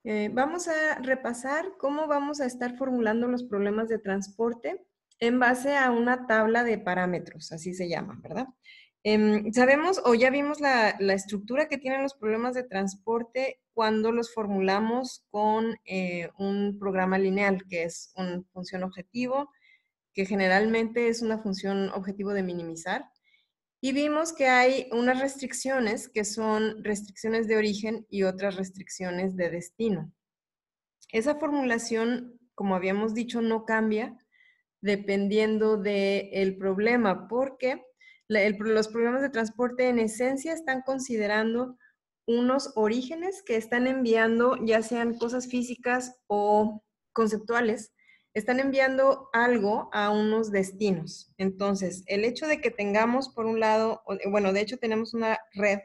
Vamos a repasar cómo vamos a estar formulando los problemas de transporte en base a una tabla de parámetros, así se llama, ¿verdad? Sabemos o ya vimos la estructura que tienen los problemas de transporte cuando los formulamos con un programa lineal, que es una función objetivo, que generalmente es una función objetivo de minimizar. Y vimos que hay unas restricciones que son restricciones de origen y otras restricciones de destino. Esa formulación, como habíamos dicho, no cambia dependiendo del problema, porque los problemas de transporte en esencia están considerando unos orígenes que están enviando, ya sean cosas físicas o conceptuales, están enviando algo a unos destinos. Entonces, el hecho de que tengamos, por un lado, bueno, de hecho tenemos una red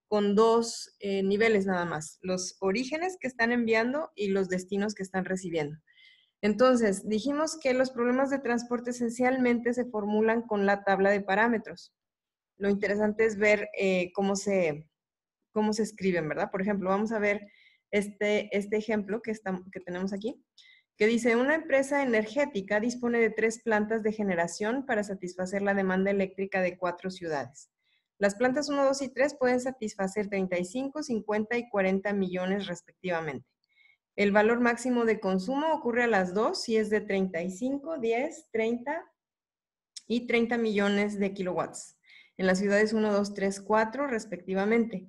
con dos niveles nada más, los orígenes que están enviando y los destinos que están recibiendo. Entonces, dijimos que los problemas de transporte esencialmente se formulan con la tabla de parámetros. Lo interesante es ver cómo se escriben, ¿verdad? Por ejemplo, vamos a ver este ejemplo que tenemos aquí, que dice, una empresa energética dispone de 3 plantas de generación para satisfacer la demanda eléctrica de 4 ciudades. Las plantas 1, 2 y 3 pueden satisfacer 35, 50 y 40 millones respectivamente. El valor máximo de consumo ocurre a las 2 y es de 35, 10, 30 y 30 millones de kilowatts. En las ciudades 1, 2, 3, 4 respectivamente.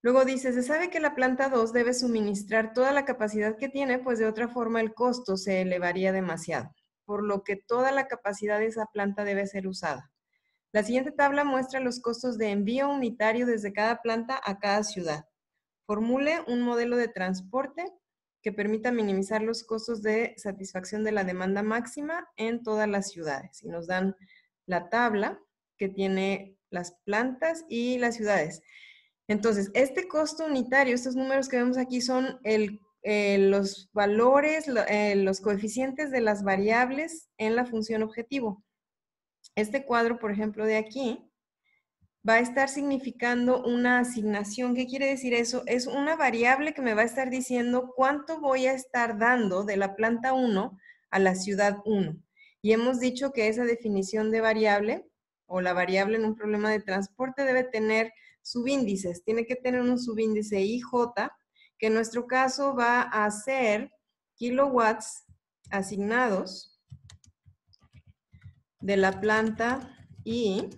Luego dice, se sabe que la planta 2 debe suministrar toda la capacidad que tiene, pues de otra forma el costo se elevaría demasiado, por lo que toda la capacidad de esa planta debe ser usada. La siguiente tabla muestra los costos de envío unitario desde cada planta a cada ciudad. Formule un modelo de transporte que permita minimizar los costos de satisfacción de la demanda máxima en todas las ciudades. Y nos dan la tabla que tiene las plantas y las ciudades. Entonces, este costo unitario, estos números que vemos aquí son los valores, los coeficientes de las variables en la función objetivo. Este cuadro, por ejemplo, de aquí, va a estar significando una asignación. ¿Qué quiere decir eso? Es una variable que me va a estar diciendo cuánto voy a estar dando de la planta 1 a la ciudad 1. Y hemos dicho que esa definición de variable o la variable en un problema de transporte debe tener subíndices. Tiene que tener un subíndice IJ, que en nuestro caso va a ser kilowatts asignados de la planta I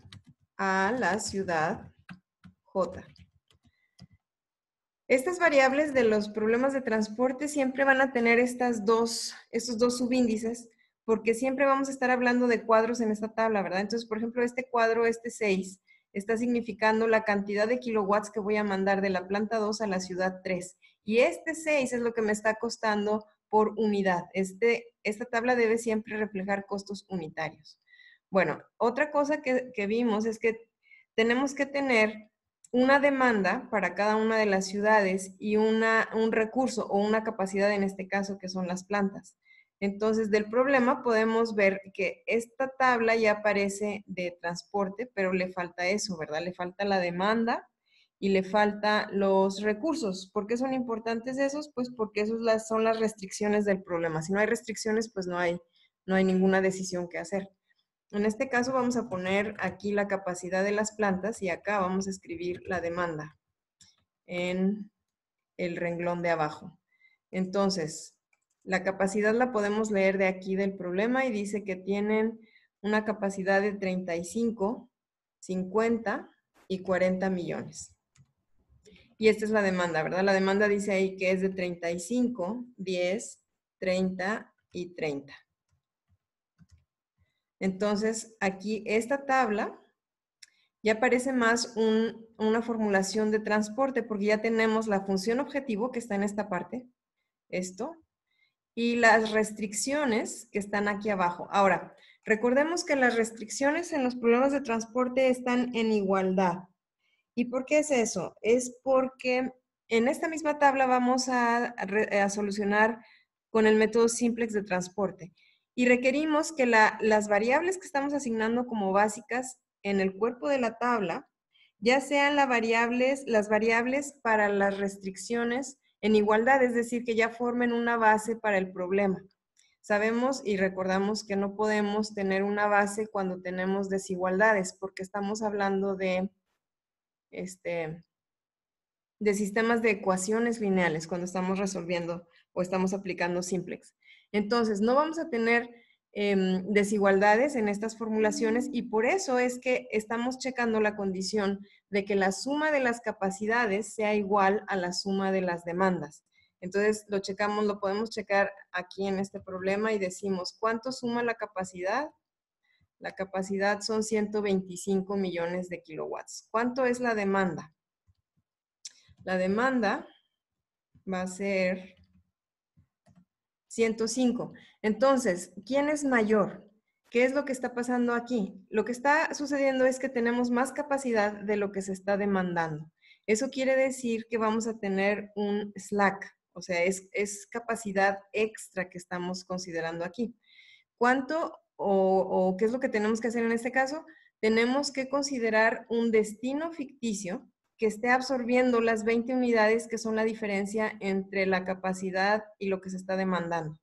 a la ciudad J. Estas variables de los problemas de transporte siempre van a tener estos dos subíndices, porque siempre vamos a estar hablando de cuadros en esta tabla, ¿verdad? Entonces, por ejemplo, este cuadro, este 6, está significando la cantidad de kilowatts que voy a mandar de la planta 2 a la ciudad 3. Y este 6 es lo que me está costando por unidad. Esta tabla debe siempre reflejar costos unitarios. Bueno, otra cosa que vimos es que tenemos que tener una demanda para cada una de las ciudades y un recurso o una capacidad en este caso que son las plantas. Entonces, del problema podemos ver que esta tabla ya aparece de transporte, pero le falta eso, ¿verdad? Le falta la demanda y le falta los recursos. ¿Por qué son importantes esos? Pues porque esos son las restricciones del problema. Si no hay restricciones, pues no hay ninguna decisión que hacer. En este caso vamos a poner aquí la capacidad de las plantas y acá vamos a escribir la demanda en el renglón de abajo. Entonces, la capacidad la podemos leer de aquí del problema y dice que tienen una capacidad de 35, 50 y 40 millones. Y esta es la demanda, ¿verdad? La demanda dice ahí que es de 35, 10, 30 y 30. Entonces, aquí esta tabla ya parece más una formulación de transporte porque ya tenemos la función objetivo que está en esta parte, esto, y las restricciones que están aquí abajo. Ahora, recordemos que las restricciones en los problemas de transporte están en igualdad. ¿Y por qué es eso? Es porque en esta misma tabla vamos a solucionar con el método simplex de transporte y requerimos que las variables que estamos asignando como básicas en el cuerpo de la tabla ya sean las variables para las restricciones en igualdad, es decir, que ya formen una base para el problema. Sabemos y recordamos que no podemos tener una base cuando tenemos desigualdades, porque estamos hablando de sistemas de ecuaciones lineales cuando estamos resolviendo o estamos aplicando simplex. Entonces, no vamos a tener desigualdades en estas formulaciones y por eso es que estamos checando la condición de que la suma de las capacidades sea igual a la suma de las demandas. Entonces, lo checamos, lo podemos checar aquí en este problema y decimos, ¿cuánto suma la capacidad? La capacidad son 125 millones de kilowatts. ¿Cuánto es la demanda? La demanda va a ser 105. Entonces, ¿quién es mayor? ¿Qué es lo que está pasando aquí? Lo que está sucediendo es que tenemos más capacidad de lo que se está demandando. Eso quiere decir que vamos a tener un slack, o sea, es capacidad extra que estamos considerando aquí. ¿Cuánto o qué es lo que tenemos que hacer en este caso? Tenemos que considerar un destino ficticio que esté absorbiendo las 20 unidades que son la diferencia entre la capacidad y lo que se está demandando.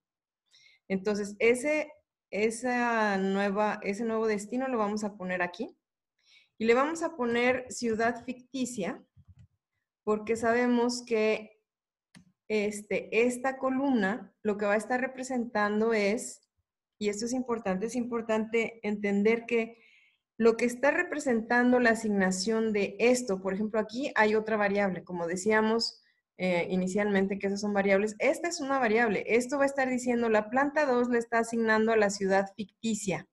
Entonces, ese nuevo destino lo vamos a poner aquí. Y le vamos a poner ciudad ficticia porque sabemos que esta columna lo que va a estar representando es, y esto es importante entender que lo que está representando la asignación de esto, por ejemplo, aquí hay otra variable, como decíamos inicialmente que esas son variables, esta es una variable, esto va a estar diciendo la planta 2 le está asignando a la ciudad ficticia.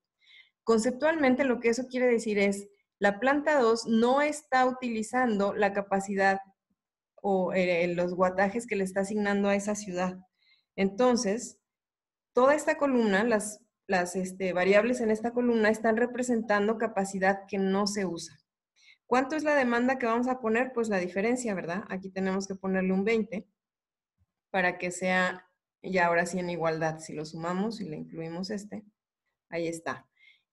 Conceptualmente lo que eso quiere decir es, la planta 2 no está utilizando la capacidad o los guatajes que le está asignando a esa ciudad. Entonces, toda esta columna, las variables en esta columna están representando capacidad que no se usa. ¿Cuánto es la demanda que vamos a poner? Pues la diferencia, ¿verdad? Aquí tenemos que ponerle un 20 para que sea ya ahora sí en igualdad. Si lo sumamos y le incluimos ahí está.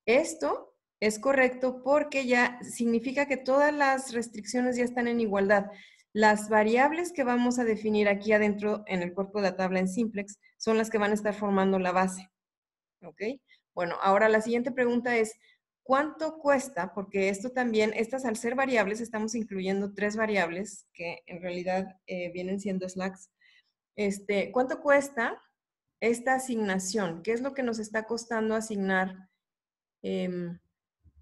Esto es correcto porque ya significa que todas las restricciones ya están en igualdad. Las variables que vamos a definir aquí adentro en el cuerpo de la tabla en simplex son las que van a estar formando la base. ¿Ok? Bueno, ahora la siguiente pregunta es, ¿cuánto cuesta? Porque esto también, estas al ser variables, estamos incluyendo 3 variables que en realidad vienen siendo slacks. ¿Cuánto cuesta esta asignación? ¿Qué es lo que nos está costando asignar?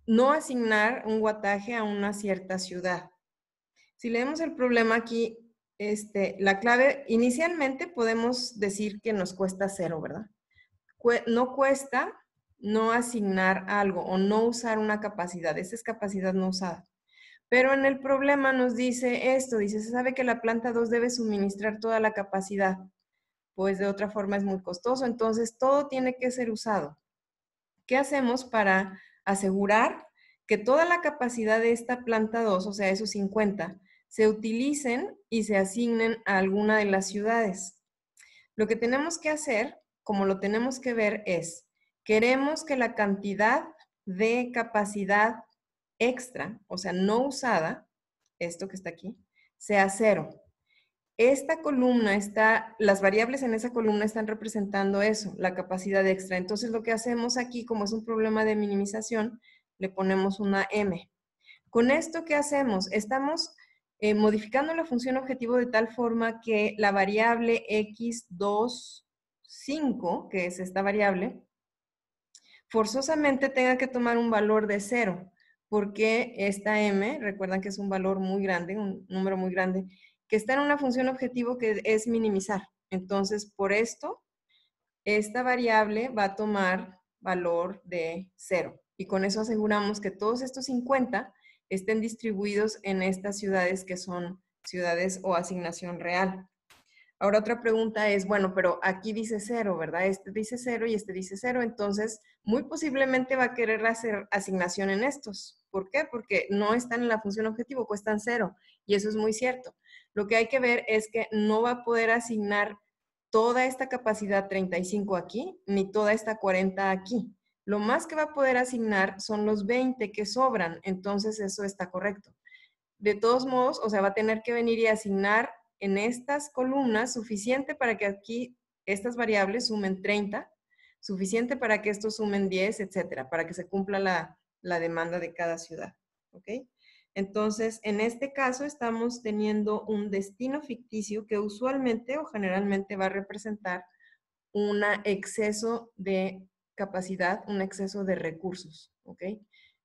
No asignar un guataje a una cierta ciudad. Si leemos el problema aquí, la clave, inicialmente podemos decir que nos cuesta 0, ¿verdad? No cuesta no asignar algo o no usar una capacidad. Esa es capacidad no usada. Pero en el problema nos dice esto, dice, se sabe que la planta 2 debe suministrar toda la capacidad. Pues de otra forma es muy costoso, entonces todo tiene que ser usado. ¿Qué hacemos para asegurar que toda la capacidad de esta planta 2, o sea, esos 50, se utilicen y se asignen a alguna de las ciudades? Lo que tenemos que hacer, como lo tenemos que ver, es, queremos que la cantidad de capacidad extra, o sea, no usada, esto que está aquí, sea 0. Esta columna las variables en esa columna están representando eso, la capacidad extra. Entonces lo que hacemos aquí, como es un problema de minimización, le ponemos una M. Con esto, ¿qué hacemos? Estamos modificando la función objetivo de tal forma que la variable x25, que es esta variable, forzosamente tenga que tomar un valor de 0, porque esta m, recuerdan que es un valor muy grande, un número muy grande, que está en una función objetivo que es minimizar. Entonces, por esto, esta variable va a tomar valor de 0. Y con eso aseguramos que todos estos 50 estén distribuidos en estas ciudades que son ciudades o asignación real. Ahora otra pregunta es, bueno, pero aquí dice 0, ¿verdad? Este dice 0 y este dice 0, entonces muy posiblemente va a querer hacer asignación en estos. ¿Por qué? Porque no están en la función objetivo, cuestan 0, y eso es muy cierto. Lo que hay que ver es que no va a poder asignar toda esta capacidad 35 aquí, ni toda esta 40 aquí. Lo más que va a poder asignar son los 20 que sobran, entonces eso está correcto. De todos modos, o sea, va a tener que venir y asignar en estas columnas suficiente para que aquí estas variables sumen 30, suficiente para que estos sumen 10, etcétera, para que se cumpla la demanda de cada ciudad. ¿Ok? Entonces, en este caso estamos teniendo un destino ficticio que usualmente o generalmente va a representar un exceso de capacidad, un exceso de recursos, ¿ok?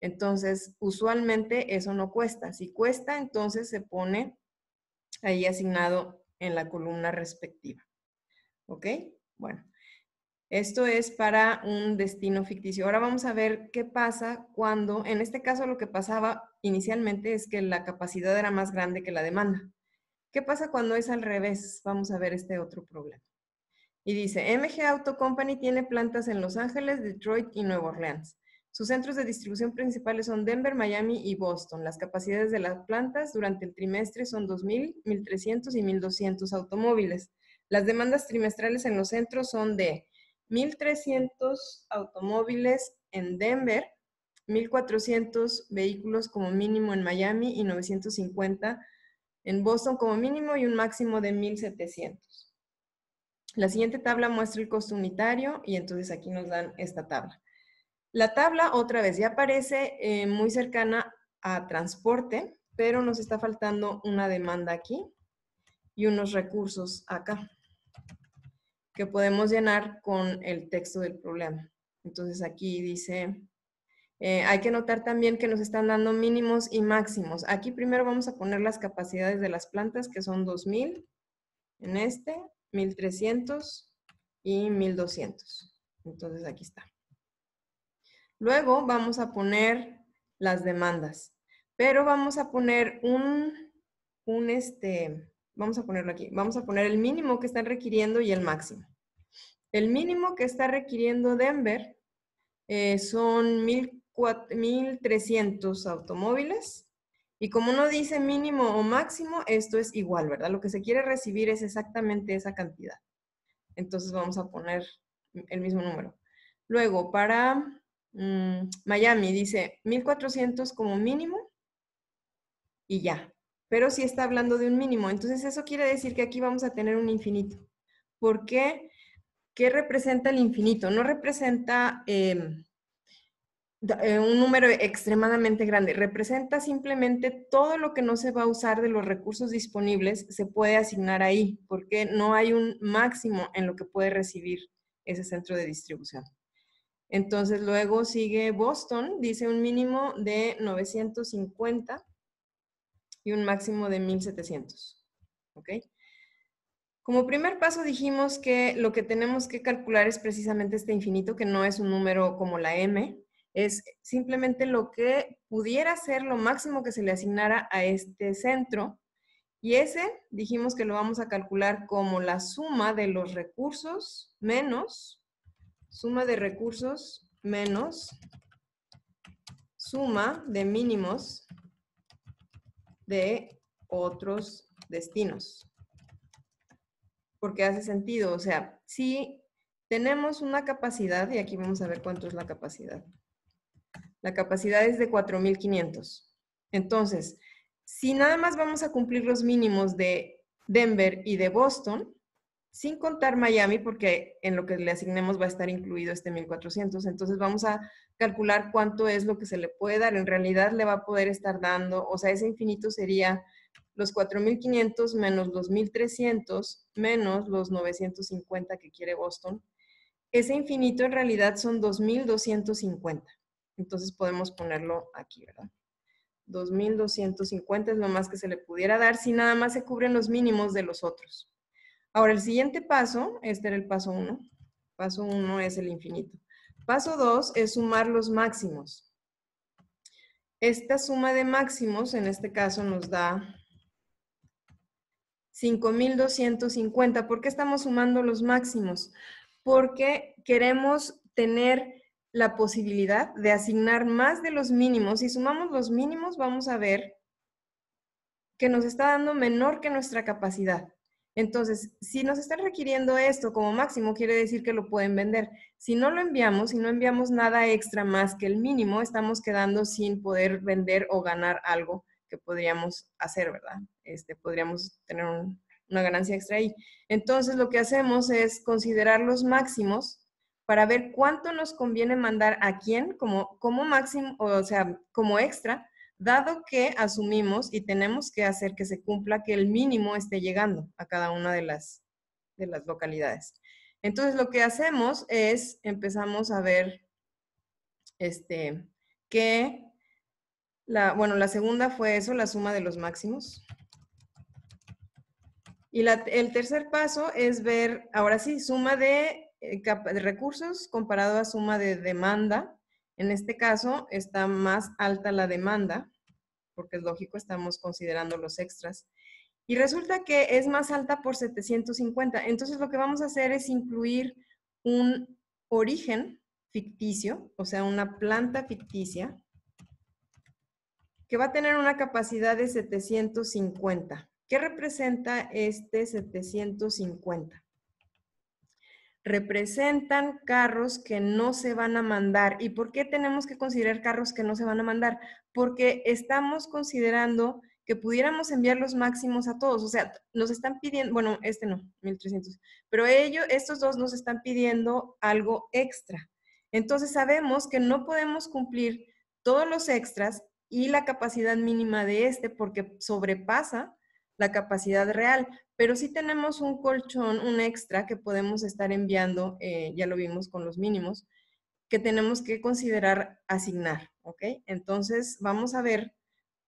Entonces, usualmente eso no cuesta. Si cuesta, entonces se pone ahí asignado en la columna respectiva, ¿ok? Bueno, esto es para un destino ficticio. Ahora vamos a ver qué pasa cuando, en este caso lo que pasaba inicialmente es que la capacidad era más grande que la demanda. ¿Qué pasa cuando es al revés? Vamos a ver este otro problema. Y dice, MG Auto Company tiene plantas en Los Ángeles, Detroit y Nueva Orleans. Sus centros de distribución principales son Denver, Miami y Boston. Las capacidades de las plantas durante el trimestre son 2,000, 1,300 y 1,200 automóviles. Las demandas trimestrales en los centros son de 1,300 automóviles en Denver, 1,400 vehículos como mínimo en Miami y 950 en Boston como mínimo y un máximo de 1,700. La siguiente tabla muestra el costo unitario y entonces aquí nos dan esta tabla. La tabla otra vez ya parece muy cercana a transporte, pero nos está faltando una demanda aquí y unos recursos acá que podemos llenar con el texto del problema. Entonces aquí dice, hay que notar también que nos están dando mínimos y máximos. Aquí primero vamos a poner las capacidades de las plantas que son 2,000 en este, 1,300 y 1,200. Entonces aquí está. Luego vamos a poner las demandas, pero vamos a poner vamos a ponerlo aquí, vamos a poner el mínimo que están requiriendo y el máximo. El mínimo que está requiriendo Denver son 1,300 automóviles y como no dice mínimo o máximo, esto es igual, ¿verdad? Lo que se quiere recibir es exactamente esa cantidad. Entonces vamos a poner el mismo número. Luego, para Miami dice 1,400 como mínimo y ya. Pero sí está hablando de un mínimo. Entonces eso quiere decir que aquí vamos a tener un infinito. ¿Por qué? ¿Qué representa el infinito? No representa un número extremadamente grande. Representa simplemente todo lo que no se va a usar de los recursos disponibles se puede asignar ahí, porque no hay un máximo en lo que puede recibir ese centro de distribución. Entonces luego sigue Boston, dice un mínimo de 950 y un máximo de 1,700. ¿Ok? Como primer paso dijimos que lo que tenemos que calcular es precisamente este infinito, que no es un número como la m, es simplemente lo que pudiera ser lo máximo que se le asignara a este centro. Y ese dijimos que lo vamos a calcular como la suma de los recursos menos, suma de recursos menos, suma de mínimos de otros destinos. Porque hace sentido, o sea, si tenemos una capacidad, y aquí vamos a ver cuánto es la capacidad. La capacidad es de 4,500. Entonces, si nada más vamos a cumplir los mínimos de Denver y de Boston, sin contar Miami, porque en lo que le asignemos va a estar incluido este 1,400, entonces vamos a calcular cuánto es lo que se le puede dar. En realidad le va a poder estar dando, o sea, ese infinito sería los 4,500 menos los 1,300 menos los 950 que quiere Boston. Ese infinito en realidad son 2,250. Entonces podemos ponerlo aquí, ¿verdad? 2,250 es lo más que se le pudiera dar si nada más se cubren los mínimos de los otros. Ahora, el siguiente paso, este era el paso 1. Paso 1 es el infinito. Paso 2 es sumar los máximos. Esta suma de máximos, en este caso, nos da 5,250. ¿Por qué estamos sumando los máximos? Porque queremos tener la posibilidad de asignar más de los mínimos. Si sumamos los mínimos, vamos a ver que nos está dando menor que nuestra capacidad. Entonces, si nos están requiriendo esto como máximo, quiere decir que lo pueden vender. Si no lo enviamos, si no enviamos nada extra más que el mínimo, estamos quedando sin poder vender o ganar algo que podríamos hacer, ¿verdad? Podríamos tener una ganancia extra ahí. Entonces, lo que hacemos es considerar los máximos para ver cuánto nos conviene mandar a quién como máximo, o sea, como extra, dado que asumimos y tenemos que hacer que se cumpla que el mínimo esté llegando a cada una de las localidades. Entonces, lo que hacemos es, empezamos a ver que la segunda fue eso, la suma de los máximos. Y el tercer paso es ver, ahora sí, suma de recursos comparado a suma de demanda. En este caso está más alta la demanda, porque es lógico, estamos considerando los extras. Y resulta que es más alta por 750. Entonces lo que vamos a hacer es incluir un origen ficticio, o sea, una planta ficticia, que va a tener una capacidad de 750. ¿Qué representa este 750? Representan carros que no se van a mandar. ¿Y por qué tenemos que considerar carros que no se van a mandar? Porque estamos considerando que pudiéramos enviar los máximos a todos. O sea, nos están pidiendo, bueno, este no, 1300, pero estos dos nos están pidiendo algo extra. Entonces sabemos que no podemos cumplir todos los extras y la capacidad mínima de este porque sobrepasa la capacidad real, pero sí tenemos un colchón, un extra que podemos estar enviando, ya lo vimos con los mínimos, que tenemos que considerar asignar, ¿ok? Entonces vamos a ver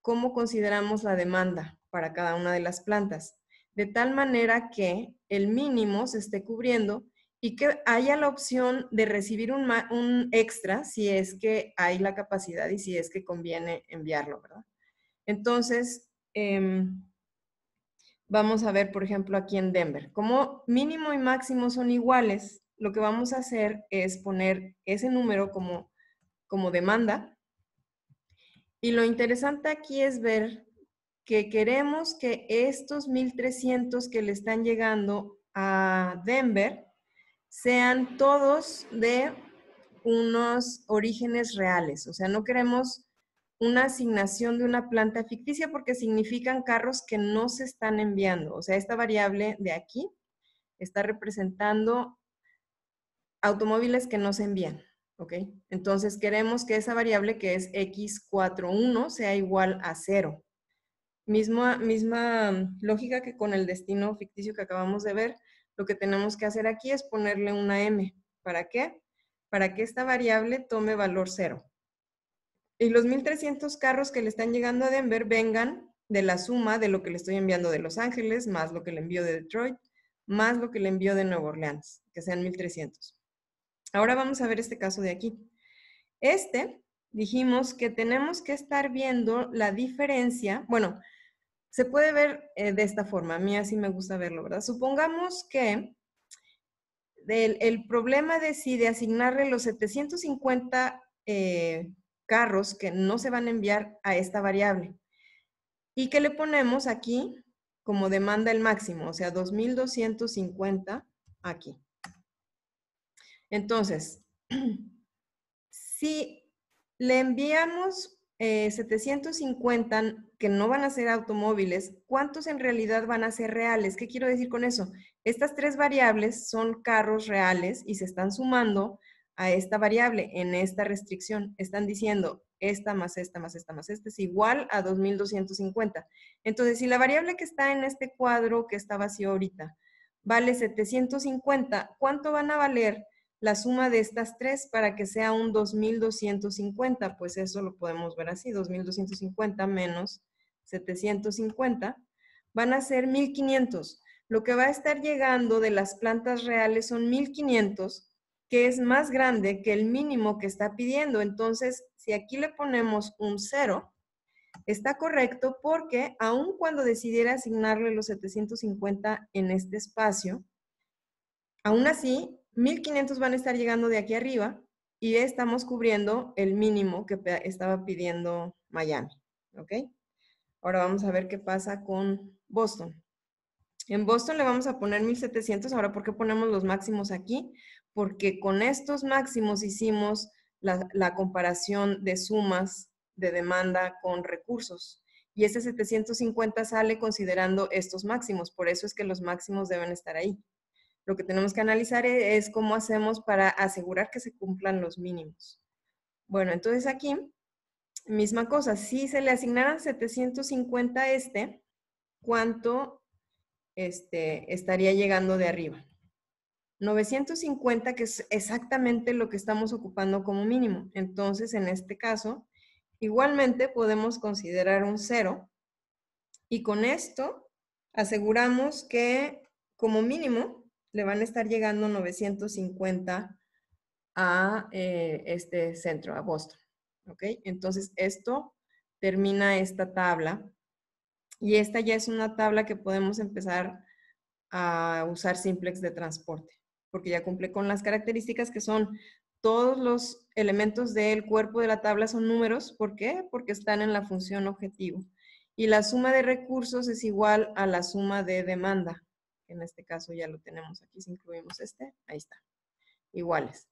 cómo consideramos la demanda para cada una de las plantas, de tal manera que el mínimo se esté cubriendo y que haya la opción de recibir un extra si es que hay la capacidad y si es que conviene enviarlo, ¿verdad? Entonces, vamos a ver, por ejemplo, aquí en Denver. Como mínimo y máximo son iguales, lo que vamos a hacer es poner ese número como demanda. Y lo interesante aquí es ver que queremos que estos 1300 que le están llegando a Denver sean todos de unos orígenes reales. O sea, no queremos una asignación de una planta ficticia porque significan carros que no se están enviando. O sea, esta variable de aquí está representando automóviles que no se envían. ¿Ok? Entonces queremos que esa variable que es x41 sea igual a 0. Misma lógica que con el destino ficticio que acabamos de ver. Lo que tenemos que hacer aquí es ponerle una m. ¿Para qué? Para que esta variable tome valor 0. Y los 1300 carros que le están llegando a Denver vengan de la suma de lo que le estoy enviando de Los Ángeles, más lo que le envío de Detroit, más lo que le envío de Nueva Orleans, que sean 1300. Ahora vamos a ver este caso de aquí. Dijimos que tenemos que estar viendo la diferencia. Bueno, se puede ver de esta forma. A mí así me gusta verlo, ¿verdad? Supongamos que el problema decide asignarle los 750 carros que no se van a enviar a esta variable. Y que le ponemos aquí como demanda el máximo, o sea, 2250 aquí. Entonces, si le enviamos 750 que no van a ser automóviles, ¿cuántos en realidad van a ser reales? ¿Qué quiero decir con eso? Estas tres variables son carros reales y se están sumando a esta variable en esta restricción. Están diciendo esta más esta más esta más esta es igual a 2250. Entonces, si la variable que está en este cuadro que está vacío ahorita vale 750, ¿cuánto van a valer la suma de estas tres para que sea un 2250? Pues eso lo podemos ver así, 2250 menos 750 van a ser 1500. Lo que va a estar llegando de las plantas reales son 1500, que es más grande que el mínimo que está pidiendo. Entonces, si aquí le ponemos un 0, está correcto porque aun cuando decidiera asignarle los 750 en este espacio, aún así, 1500 van a estar llegando de aquí arriba y estamos cubriendo el mínimo que estaba pidiendo Miami. ¿Ok? Ahora vamos a ver qué pasa con Boston. En Boston le vamos a poner 1700. Ahora, ¿por qué ponemos los máximos aquí? Porque con estos máximos hicimos la comparación de sumas de demanda con recursos. Y ese 750 sale considerando estos máximos, por eso es que los máximos deben estar ahí. Lo que tenemos que analizar es cómo hacemos para asegurar que se cumplan los mínimos. Bueno, entonces aquí, misma cosa, si se le asignaran 750 a ¿cuánto estaría llegando de arriba? 950, que es exactamente lo que estamos ocupando como mínimo. Entonces, en este caso, igualmente podemos considerar un 0 y con esto aseguramos que como mínimo le van a estar llegando 950 a este centro, a Boston. ¿Ok? Entonces, esto termina esta tabla y esta ya es una tabla que podemos empezar a usar simplex de transporte, porque ya cumple con las características que son todos los elementos del cuerpo de la tabla son números. ¿Por qué? Porque están en la función objetivo. Y la suma de recursos es igual a la suma de demanda. En este caso ya lo tenemos aquí, si incluimos ahí está, iguales.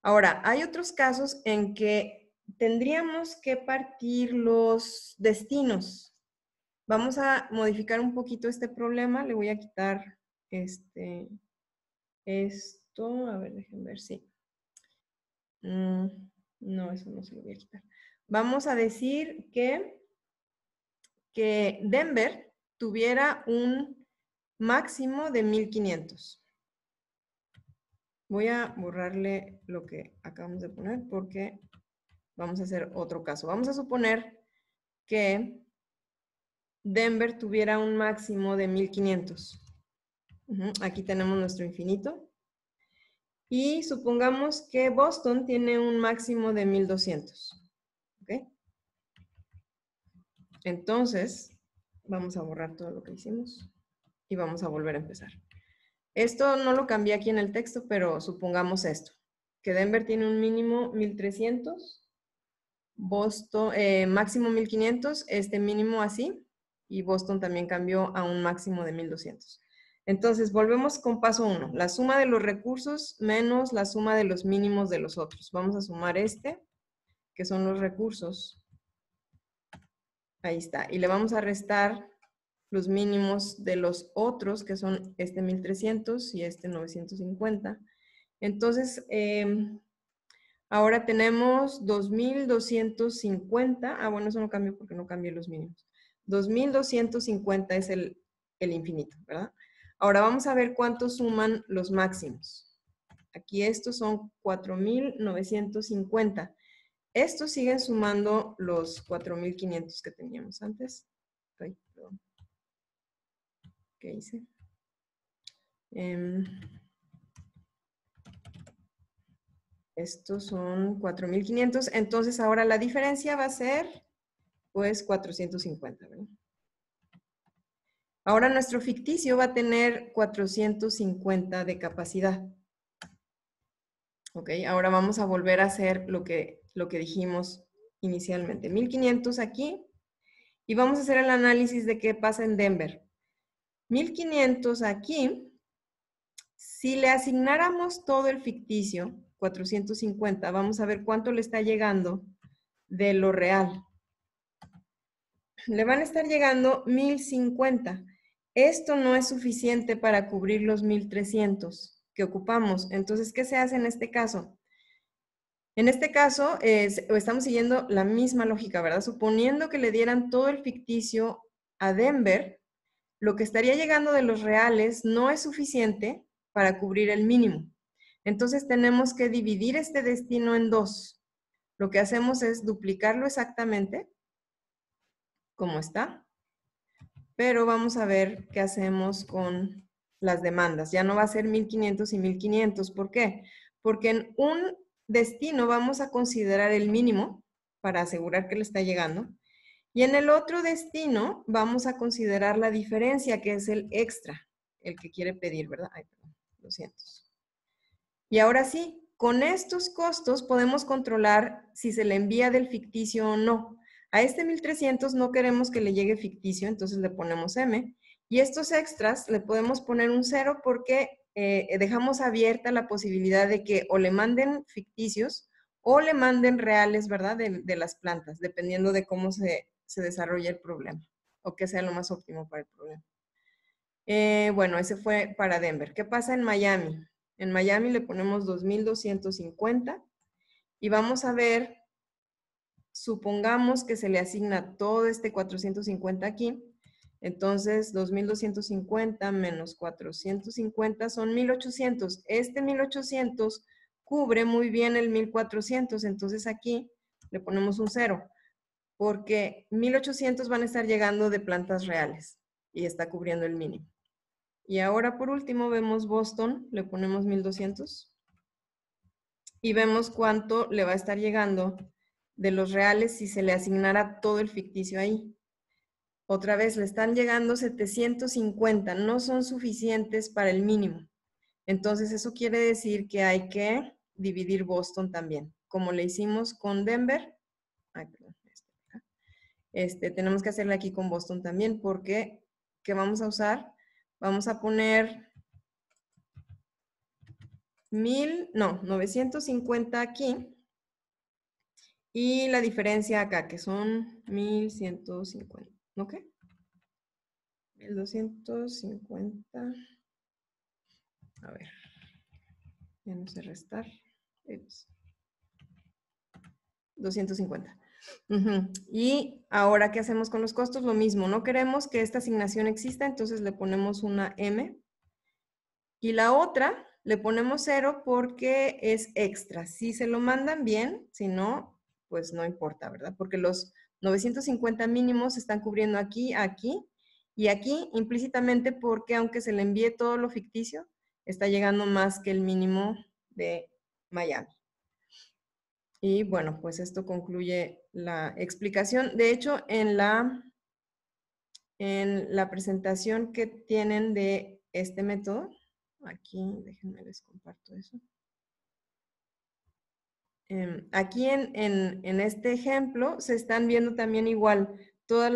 Ahora, hay otros casos en que tendríamos que partir los destinos. Vamos a modificar un poquito este problema. Le voy a quitar esto. A ver, déjenme ver si. No, eso no se lo voy a quitar. Vamos a decir que Denver tuviera un máximo de 1500. Voy a borrarle lo que acabamos de poner porque vamos a hacer otro caso. Vamos a suponer que Denver tuviera un máximo de 1500. Aquí tenemos nuestro infinito. Y supongamos que Boston tiene un máximo de 1200. ¿Ok? Entonces, vamos a borrar todo lo que hicimos y vamos a volver a empezar. Esto no lo cambié aquí en el texto, pero supongamos esto. Que Denver tiene un mínimo 1300, Boston, máximo 1500, mínimo así, y Boston también cambió a un máximo de 1200. Entonces, volvemos con paso 1. La suma de los recursos menos la suma de los mínimos de los otros. Vamos a sumar que son los recursos. Ahí está. Y le vamos a restar los mínimos de los otros, que son 1300 y 950. Entonces, ahora tenemos 2250. Ah, bueno, eso no cambió porque no cambié los mínimos. 2250 es el infinito, ¿verdad? Ahora vamos a ver cuánto suman los máximos. Aquí estos son 4950. Estos siguen sumando los 4500 que teníamos antes. Ay, perdón. ¿Qué hice? Estos son 4500. Entonces ahora la diferencia va a ser pues 450, ¿verdad? Ahora nuestro ficticio va a tener 450 de capacidad. Ok, ahora vamos a volver a hacer lo que dijimos inicialmente. 1500 aquí. Y vamos a hacer el análisis de qué pasa en Denver. 1500 aquí. Si le asignáramos todo el ficticio, 450, vamos a ver cuánto le está llegando de lo real. Le van a estar llegando 1050. Esto no es suficiente para cubrir los 1300 que ocupamos. Entonces, ¿qué se hace en este caso? En este caso, estamos siguiendo la misma lógica, ¿verdad? Suponiendo que le dieran todo el ficticio a Denver, lo que estaría llegando de los reales no es suficiente para cubrir el mínimo. Entonces, tenemos que dividir este destino en dos. Lo que hacemos es duplicarlo exactamente, como está, pero vamos a ver qué hacemos con las demandas. Ya no va a ser 1500 y 1500. ¿Por qué? Porque en un destino vamos a considerar el mínimo para asegurar que le está llegando. Y en el otro destino vamos a considerar la diferencia, que es el extra, el que quiere pedir, ¿verdad? Ay, perdón, 200. Y ahora sí, con estos costos podemos controlar si se le envía del ficticio o no. A 1300 no queremos que le llegue ficticio, entonces le ponemos M. Y estos extras le podemos poner un 0 porque dejamos abierta la posibilidad de que o le manden ficticios o le manden reales, ¿verdad? De las plantas, dependiendo de cómo se se desarrolle el problema o que sea lo más óptimo para el problema. Bueno, ese fue para Denver. ¿Qué pasa en Miami? En Miami le ponemos 2,250 y vamos a ver, supongamos que se le asigna todo este 450 aquí. Entonces, 2,250 menos 450 son 1,800. Este 1,800 cubre muy bien el 1,400. Entonces, aquí le ponemos un 0, porque 1,800 van a estar llegando de plantas reales y está cubriendo el mínimo. Y ahora, por último, vemos Boston, le ponemos 1,200 y vemos cuánto le va a estar llegando de los reales si se le asignara todo el ficticio ahí. Otra vez, le están llegando 750, no son suficientes para el mínimo. Entonces, eso quiere decir que hay que dividir Boston también. Como le hicimos con Denver, tenemos que hacerle aquí con Boston también, porque, ¿qué vamos a usar? Vamos a poner 950 aquí. Y la diferencia acá, que son 1,150, ¿ok? 1,250. A ver, ya no sé restar. 250. Y ahora, ¿qué hacemos con los costos? Lo mismo, no queremos que esta asignación exista, entonces le ponemos una M. Y la otra, le ponemos 0 porque es extra. Si se lo mandan bien, si no, pues no importa, ¿verdad? Porque los 950 mínimos están cubriendo aquí, aquí y aquí implícitamente, porque aunque se le envíe todo lo ficticio, está llegando más que el mínimo de Miami. Y bueno, pues esto concluye la explicación. De hecho, en la presentación que tienen de este método, aquí, déjenme les comparto eso. Aquí en este ejemplo se están viendo también igual todos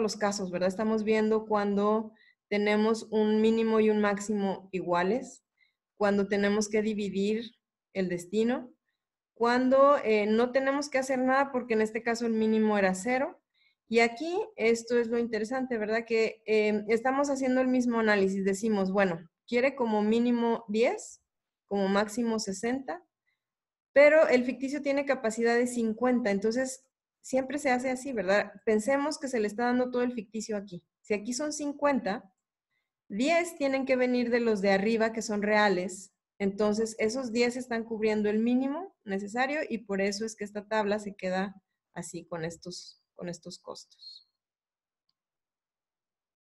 los casos, ¿verdad? Estamos viendo cuando tenemos un mínimo y un máximo iguales, cuando tenemos que dividir el destino, cuando no tenemos que hacer nada porque en este caso el mínimo era 0. Y aquí esto es lo interesante, ¿verdad? Que estamos haciendo el mismo análisis. Decimos, bueno, quiere como mínimo 10, como máximo 60, pero el ficticio tiene capacidad de 50, entonces siempre se hace así, ¿verdad? Pensemos que se le está dando todo el ficticio aquí. Si aquí son 50, 10 tienen que venir de los de arriba, que son reales. Entonces, esos 10 están cubriendo el mínimo necesario y por eso es que esta tabla se queda así con estos costos.